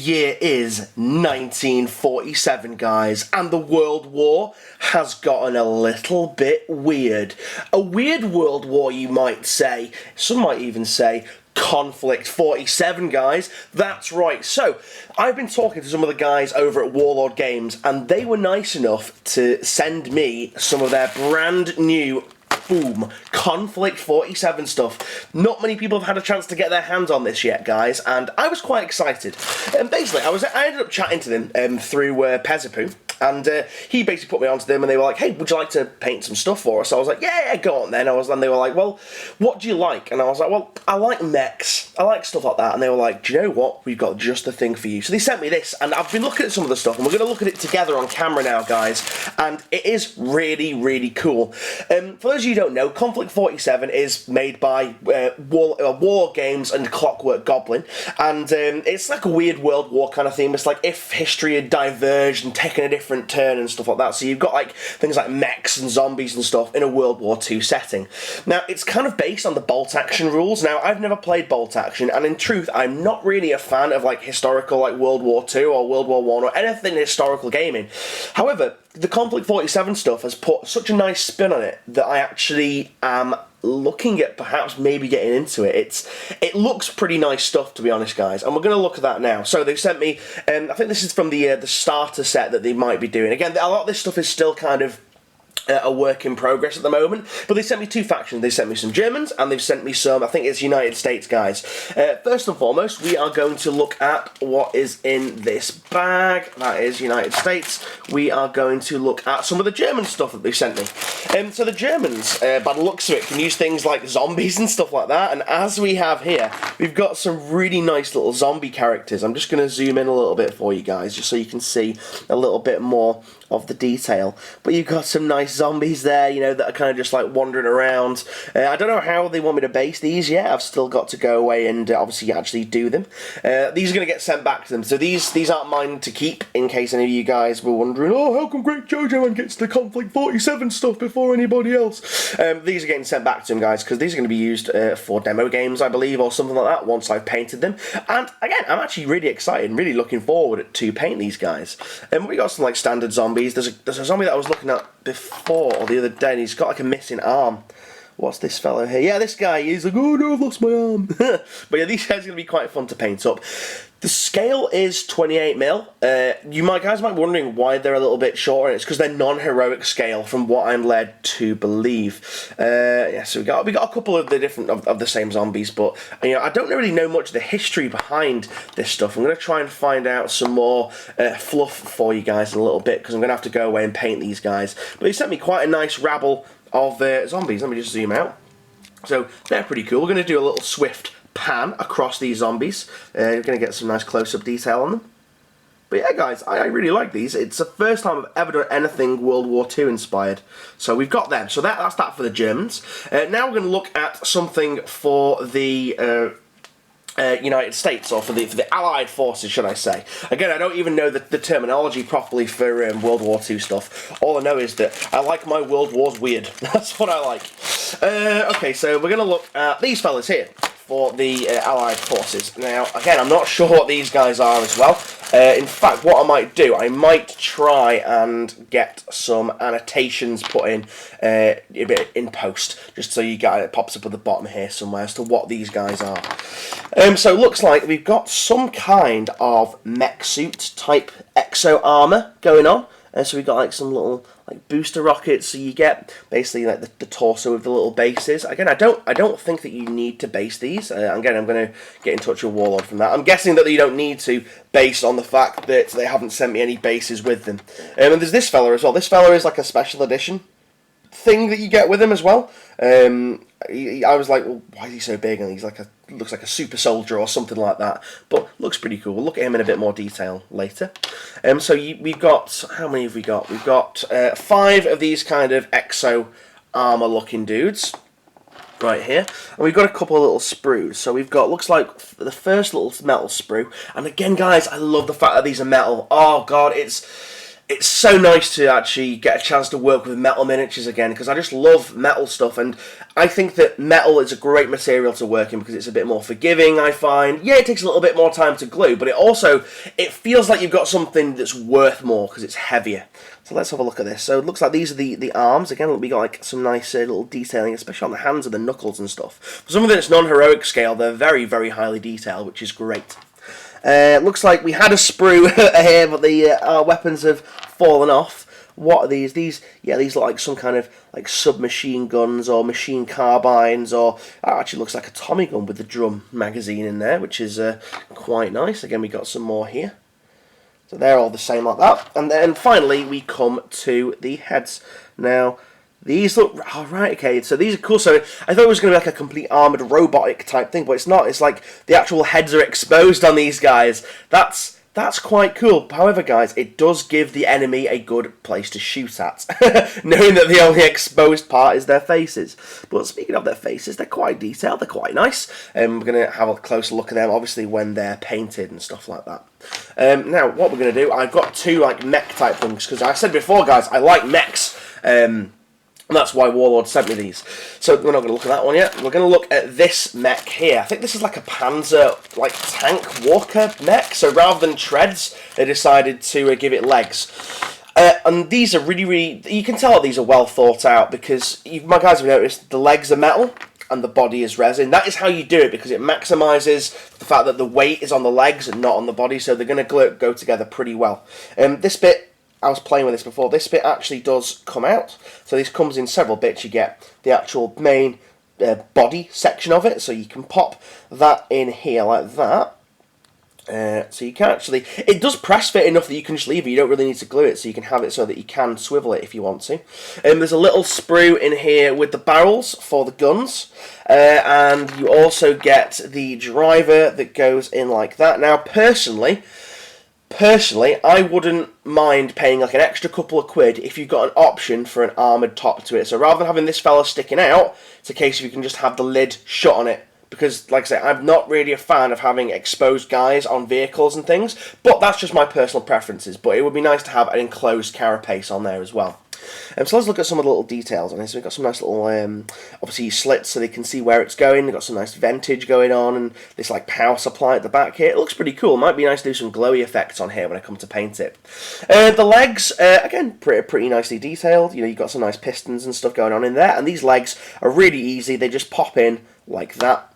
year is 1947, guys, and the World War has gotten a little bit weird. A weird World War, you might say. Some might even say Konflikt 47, guys. That's right. So, I've been talking to some of the guys over at Warlord Games, and they were nice enough to send me some of their brand new Konflikt 47 stuff. Not many people have had a chance to get their hands on this yet, guys, and I was quite excited. And basically, I ended up chatting to them through Pezapu, and he basically put me onto them, and they were like, "Hey, would you like to paint some stuff for us?" I was like, "Yeah, go on then." And they were like, "Well, what do you like?" And I was like, "Well, I like mechs. I like stuff like that." And they were like, "Do you know what? We've got just the thing for you." So they sent me this, and I've been looking at some of the stuff, and we're going to look at it together on camera now, guys, and it is really, really cool. For those of you who don't know, Konflikt 47 is made by Warlord Games and Clockwork Goblin, and it's like a weird World War kind of theme. It's like if history had diverged and taken a different turn and stuff like that. So you've got like things like mechs and zombies and stuff in a World War II setting. Now, it's kind of based on the bolt action rules. Now, I've never played bolt action, and in truth, I'm not really a fan of like historical, like World War II or World War I or anything historical gaming. However, the Konflikt 47 stuff has put such a nice spin on it that I actually am looking at perhaps maybe getting into it. It looks pretty nice stuff, to be honest, guys, and we're going to look at that now. So they've sent me, I think this is from the starter set that they might be doing. Again, a lot of this stuff is still kind of a work in progress at the moment, but they sent me two factions. They sent me some Germans, and they've sent me some, I think it's United States, guys. First and foremost, we are going to look at what is in this bag. That is United States. We are going to look at some of the German stuff that they sent me. So the Germans, by the looks of it, can use things like zombies and stuff like that, and as we have here, we've got some really nice little zombie characters. I'm just going to zoom in a little bit for you guys, just so you can see a little bit more of the detail. But you've got some nice zombies there, you know, that are kind of just like wandering around. I don't know how they want me to base these yet. I've still got to go away and obviously actually do them. These are going to get sent back to them, so these aren't mine to keep, in case any of you guys were wondering, oh, how come GREATJOJOMAN gets the Konflikt 47 stuff before anybody else? These are getting sent back to them, guys, because these are going to be used for demo games, I believe, or something like that, once I've painted them. And again, I'm actually really excited and really looking forward to paint these guys. We got some like standard zombies. There's a zombie that I was looking at before, or the other day, and he's got like a missing arm. What's this fellow here? Yeah, this guy, he's like, oh no, I've lost my arm. But yeah, these guys are going to be quite fun to paint up. The scale is 28mm. You guys might be wondering why they're a little bit shorter. It's because they're non-heroic scale, from what I'm led to believe. Yeah, so we got a couple of the different of the same zombies, but you know, I don't really know much of the history behind this stuff. I'm going to try and find out some more fluff for you guys in a little bit, because I'm going to have to go away and paint these guys. But they sent me quite a nice rabble of zombies. Let me just zoom out. So they're pretty cool. We're going to do a little swift pan across these zombies. You're going to get some nice close-up detail on them. But yeah, guys, I really like these. It's the first time I've ever done anything World War II inspired. So we've got them. So that's that for the Germans. Now we're going to look at something for the United States, or for the Allied forces, should I say. Again, I don't even know the terminology properly for World War II stuff. All I know is that I like my World Wars weird. That's what I like. Okay, so we're going to look at these fellas here for the Allied forces. Now, again, I'm not sure what these guys are as well. In fact, what I might do, I might try and get some annotations put in a bit in post, just so you get it pops up at the bottom here somewhere as to what these guys are. So it looks like we've got some kind of mech suit type exo armor going on. So we've got like some little like booster rockets, so you get basically like the torso with the little bases. Again, I don't think that you need to base these. Again, I'm going to get in touch with Warlord from that. I'm guessing that you don't need to, based on the fact that they haven't sent me any bases with them. And there's this fella as well. This fella is like a special edition thing that you get with him as well. I was like, well, why is he so big? And he's like looks like a super soldier or something like that. But looks pretty cool. We'll look at him in a bit more detail later. So we've got, how many have we got? We've got 5 of these kind of exo armor looking dudes right here, and we've got a couple of little sprues. So we've got, looks like the first little metal sprue, and again, guys, I love the fact that these are metal. Oh god, It's so nice to actually get a chance to work with metal miniatures again, because I just love metal stuff, and I think that metal is a great material to work in because it's a bit more forgiving, I find. Yeah, it takes a little bit more time to glue, but it feels like you've got something that's worth more because it's heavier. So let's have a look at this. So it looks like these are the arms. Again, we got like some nice little detailing, especially on the hands and the knuckles and stuff. For something that's non-heroic scale, they're very, very highly detailed, which is great. Looks like we had a sprue here, but our weapons have fallen off. What are these? These look like some kind of like submachine guns or machine carbines, or that actually looks like a Tommy gun with the drum magazine in there, which is quite nice. Again, we got some more here. So they're all the same like that. And then finally we come to the heads. Now, these look... Oh, right, okay, so these are cool. So I thought it was going to be like a complete armoured robotic type thing, but it's not. It's like the actual heads are exposed on these guys. That's quite cool. However, guys, it does give the enemy a good place to shoot at, knowing that the only exposed part is their faces. But speaking of their faces, they're quite detailed, they're quite nice. We're going to have a closer look at them, obviously, when they're painted and stuff like that. Now, what we're going to do, I've got two like mech type things, because I said before, guys, I like mechs. And that's why Warlord sent me these. So we're not going to look at that one yet. We're going to look at this mech here. I think this is like a Panzer, like tank walker mech. So rather than treads, they decided to give it legs. And these are really, you can tell these are well thought out, because my guys have noticed the legs are metal and the body is resin. That is how you do it, because it maximises the fact that the weight is on the legs and not on the body. So they're going to go together pretty well. This bit, I was playing with this before, this bit actually does come out. So this comes in several bits. You get the actual main body section of it, so you can pop that in here like that. So you can actually, it does press fit enough that you can just leave it, you don't really need to glue it, so you can have it so that you can swivel it if you want to. There's a little sprue in here with the barrels for the guns, and you also get the driver that goes in like that. Now personally, I wouldn't mind paying like an extra couple of quid if you've got an option for an armoured top to it. So rather than having this fella sticking out, it's a case of you can just have the lid shut on it. Because, like I say, I'm not really a fan of having exposed guys on vehicles and things, but that's just my personal preferences. But it would be nice to have an enclosed carapace on there as well. So let's look at some of the little details on this. So we've got some nice little, obviously, slits so they can see where it's going. We've got some nice ventage going on, and this like power supply at the back here. It looks pretty cool. Might be nice to do some glowy effects on here when I come to paint it. The legs, again, pretty nicely detailed. You know, you've got some nice pistons and stuff going on in there, and these legs are really easy. They just pop in like that.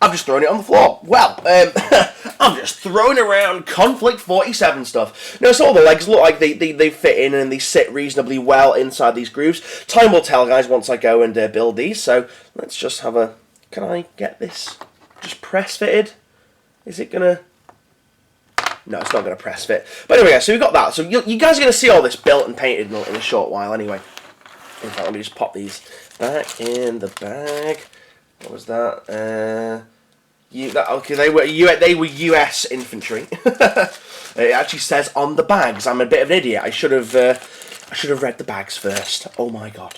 I've just thrown it on the floor. Well, I'm just throwing around Konflikt 47 stuff. No, so all the legs look like they fit in and they sit reasonably well inside these grooves. Time will tell, guys, once I go and build these. So let's just have a... Can I get this just press fitted? Is it going to... No, it's not going to press fit. But anyway, so we've got that. So you guys are going to see all this built and painted in a short while anyway. In fact, let me just pop these back in the bag. What was that? Okay, they were US infantry. It actually says on the bags. I'm a bit of an idiot. I should have read the bags first. Oh my god.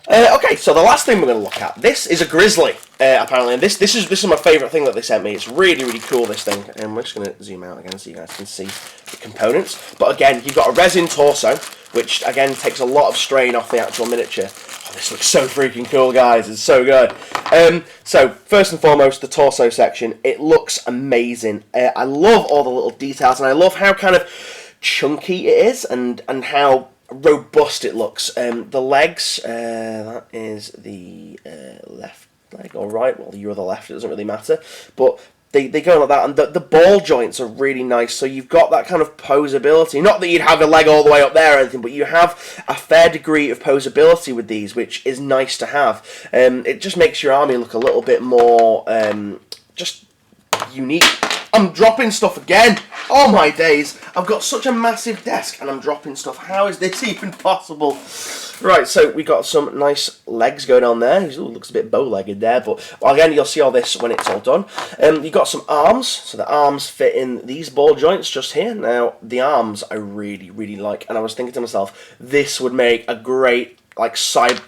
Okay, so the last thing we're going to look at. This is a grizzly, apparently, and this is my favourite thing that they sent me. It's really cool, this thing. And we're just going to zoom out again so you guys can see the components. But again, you've got a resin torso, which again takes a lot of strain off the actual miniature. Oh, this looks so freaking cool, guys. It's so good. So first and foremost, the torso section. It looks amazing. I love all the little details, and I love how kind of chunky it is, and how robust it looks. The legs, that is the left leg or right. Well, you're the left. It doesn't really matter, but they go like that, and the ball joints are really nice. So you've got that kind of posability. Not that you'd have a leg all the way up there or anything, but you have a fair degree of posability with these, which is nice to have. It just makes your army look a little bit more just unique. I'm dropping stuff again. Oh my days. I've got such a massive desk and I'm dropping stuff. How is this even possible? Right, so we got some nice legs going on there. Ooh, looks a bit bow-legged there, but well, again, you'll see all this when it's all done. You've got some arms. So the arms fit in these ball joints just here. Now, the arms I really like. And I was thinking to myself, this would make a great, like, side...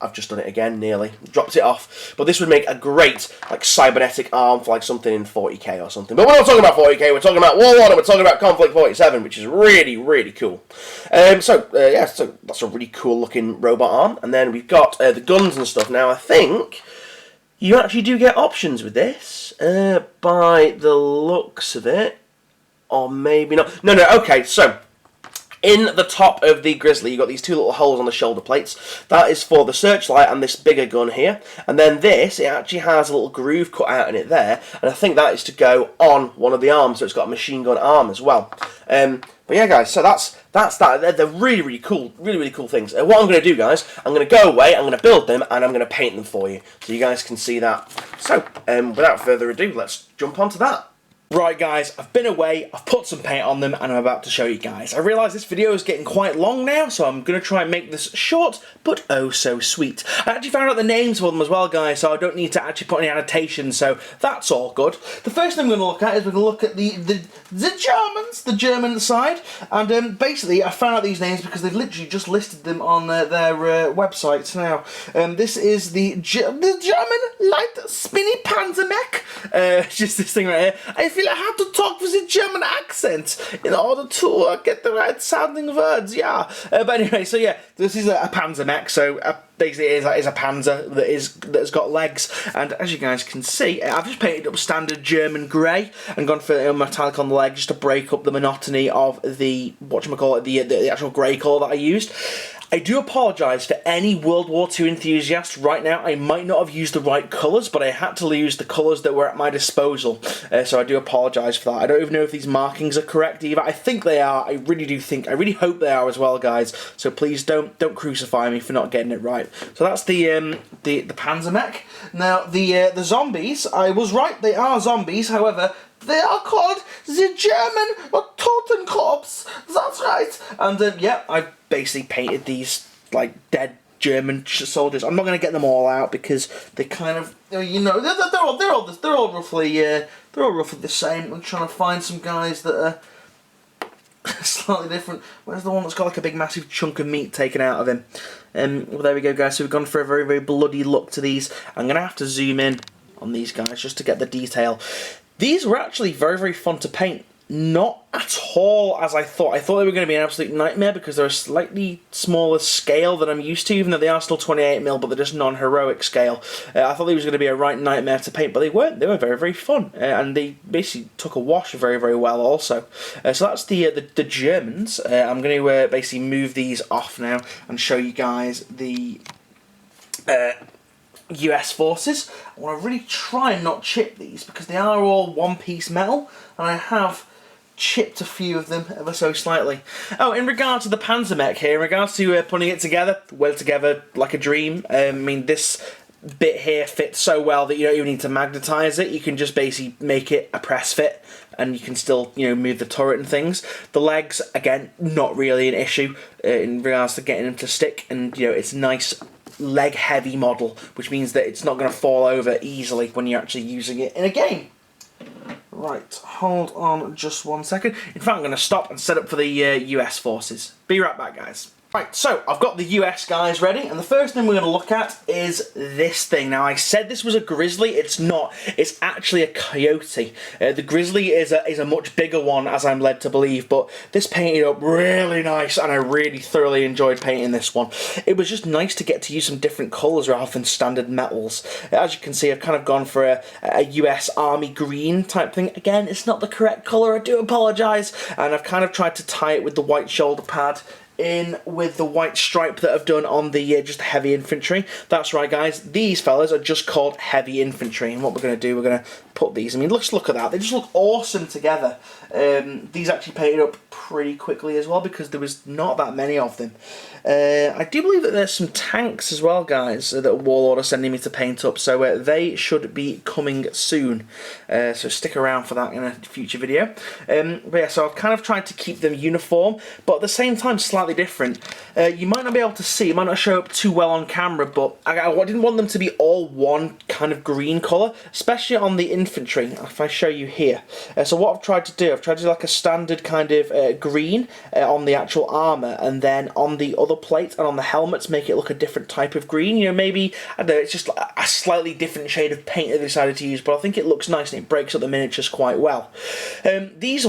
I've just done it again, nearly. Dropped it off. But this would make a great, like, cybernetic arm for, like, something in 40k or something. But we're not talking about 40k, we're talking about Warlord, and we're talking about Konflikt 47, which is really, really cool. So that's a really cool looking robot arm. And then we've got the guns and stuff. Now, I think you actually do get options with this, by the looks of it. Or maybe not. No, okay, so in the top of the Grizzly, you've got these two little holes on the shoulder plates. That is for the searchlight and this bigger gun here. And then this, it actually has a little groove cut out in it there. And I think that is to go on one of the arms, so it's got a machine gun arm as well. But yeah, guys, so that's that. They're really, really cool, really cool things. What I'm going to do, guys, I'm going to go away, I'm going to build them, and I'm going to paint them for you, so you guys can see that. So, without further ado, let's jump onto that. Right guys, I've been away, I've put some paint on them, and I'm about to show you guys. I realise this video is getting quite long now, so I'm going to try and make this short, but oh so sweet. I actually found out the names for them as well, guys, so I don't need to actually put any annotations, so that's all good. The first thing we're going to look at is we're going to look at the Germans, the German side, and basically I found out these names because they've literally just listed them on their websites now. This is the German light spinny Panzer Mech, just this thing right here. I feel I have to talk with a German accent in order to get the right sounding words, yeah. But anyway, so yeah, this is a Panzer Mech, so basically it is a Panzer that's got legs, and as you guys can see, I've just painted up standard German grey and gone for metallic on the leg just to break up the monotony of the, whatchamacallit, the actual grey colour that I used. I do apologise for any World War II enthusiasts right now. I might not have used the right colours, but I had to use the colours that were at my disposal. So I do apologise for that. I don't even know if these markings are correct either. I think they are. I really hope they are as well, guys. So please don't crucify me for not getting it right. So that's the Panzer Mech. Now the zombies, I was right. They are zombies. However, they are called the German Totenkorps. That's right. And yeah, I basically painted these like dead German soldiers. I'm not going to get them all out because they kind of, you know, they're all roughly the same. I'm trying to find some guys that are slightly different. Where's the one that's got like a big massive chunk of meat taken out of him? Well, there we go, guys. So we've gone for a very bloody look to these. I'm going to have to zoom in on these guys just to get the detail. These were actually very fun to paint. Not at all as I thought. I thought they were going to be an absolute nightmare because they're a slightly smaller scale than I'm used to, even though they are still 28mm, but they're just non-heroic scale. I thought they was going to be a right nightmare to paint, but they weren't. They were very fun, and they basically took a wash very well also. So that's the Germans. I'm going to basically move these off now and show you guys the US forces. I want to really try and not chip these because they are all one-piece metal, and I have chipped a few of them ever so slightly. Oh, in regards to the Panzer Mech here, in regards to putting it together, well together like a dream. I mean, this bit here fits so well that you don't even need to magnetize it. You can just basically make it a press fit, and you can still, you know, move the turret and things. The legs, again, not really an issue in regards to getting them to stick, and you know, it's nice leg heavy model, which means that it's not going to fall over easily when you're actually using it in a game. Right, hold on just 1 second. In fact, I'm going to stop and set up for the US forces. Be right back, guys. Right, so I've got the US guys ready, and the first thing we're going to look at is this thing. Now, I said this was a Grizzly. It's not. It's actually a Coyote. The Grizzly is a much bigger one, as I'm led to believe, but this painted up really nice, and I really thoroughly enjoyed painting this one. It was just nice to get to use some different colours rather than standard metals. As you can see, I've kind of gone for a US Army green type thing. Again, it's not the correct colour. I do apologise, and I've kind of tried to tie it with the white shoulder pad in with the white stripe that I've done on the just heavy infantry. That's right, guys, these fellas are just called heavy infantry, and what we're going to do, we're going to put these, I mean, look at that, they just look awesome together. These actually painted up pretty quickly as well because there was not that many of them. I do believe that there's some tanks as well, guys, that Warlord are sending me to paint up, so they should be coming soon. So stick around for that in a future video. But yeah, so I've kind of tried to keep them uniform, but at the same time slightly different. You might not be able to see, it might not show up too well on camera, but I didn't want them to be all one kind of green colour, especially on the infantry, if I show you here. So what I've tried to do, I've tried to do like a standard kind of green on the actual armour, and then on the other plate and on the helmets make it look a different type of green. You know, maybe, I don't know, it's just a slightly different shade of paint that they decided to use, but I think it looks nice and it breaks up the miniatures quite well. These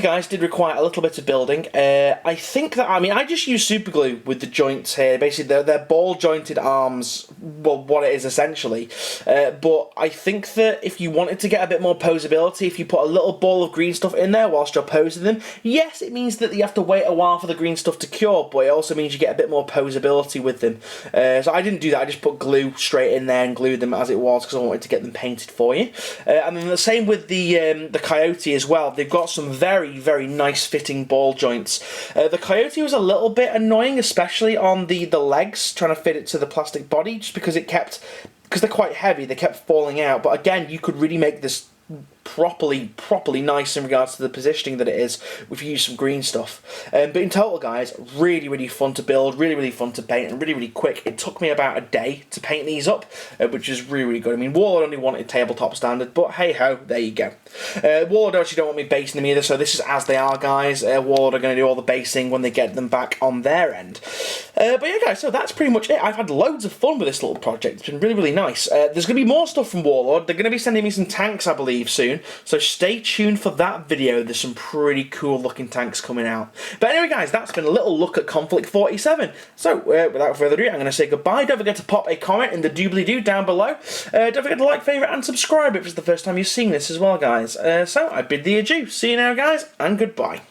guys did require a little bit of building. I think that, I mean, I just use super glue with the joints here. Basically, they're ball jointed arms, well, what it is essentially. But I think that if you wanted to get a bit more posability, if you put a little ball of green stuff in there whilst you're posing them, yes, it means that you have to wait a while for the green stuff to cure, but it also means you get a bit more posability with them. So I didn't do that, I just put glue straight in there and glued them as it was because I wanted to get them painted for you. And then the same with the Coyote as well. They've got some very, very nice fitting ball joints. The Coyote was a little bit annoying, especially on the legs, trying to fit it to the plastic body, just because because they're quite heavy, they kept falling out. But again, you could really make this properly nice in regards to the positioning that it is if you use some green stuff. But in total, guys, really fun to build, really fun to paint, and really quick. It took me about a day to paint these up, which is really good. I mean, Warlord only wanted tabletop standard, but hey ho, there you go. Warlord actually don't want me basing them either, so this is as they are, guys. Warlord are going to do all the basing when they get them back on their end. But yeah, guys, so that's pretty much it. I've had loads of fun with this little project. It's been really nice. There's going to be more stuff from Warlord. They're going to be sending me some tanks, I believe, soon. So stay tuned for that video. There's some pretty cool looking tanks coming out. But anyway, guys, that's been a little look at Konflikt 47. So without further ado, I'm going to say goodbye. Don't forget to pop a comment in the doobly-doo down below. Don't forget to like, favourite and subscribe if it's the first time you've seen this as well, guys. So I bid thee adieu. See you now, guys, and goodbye.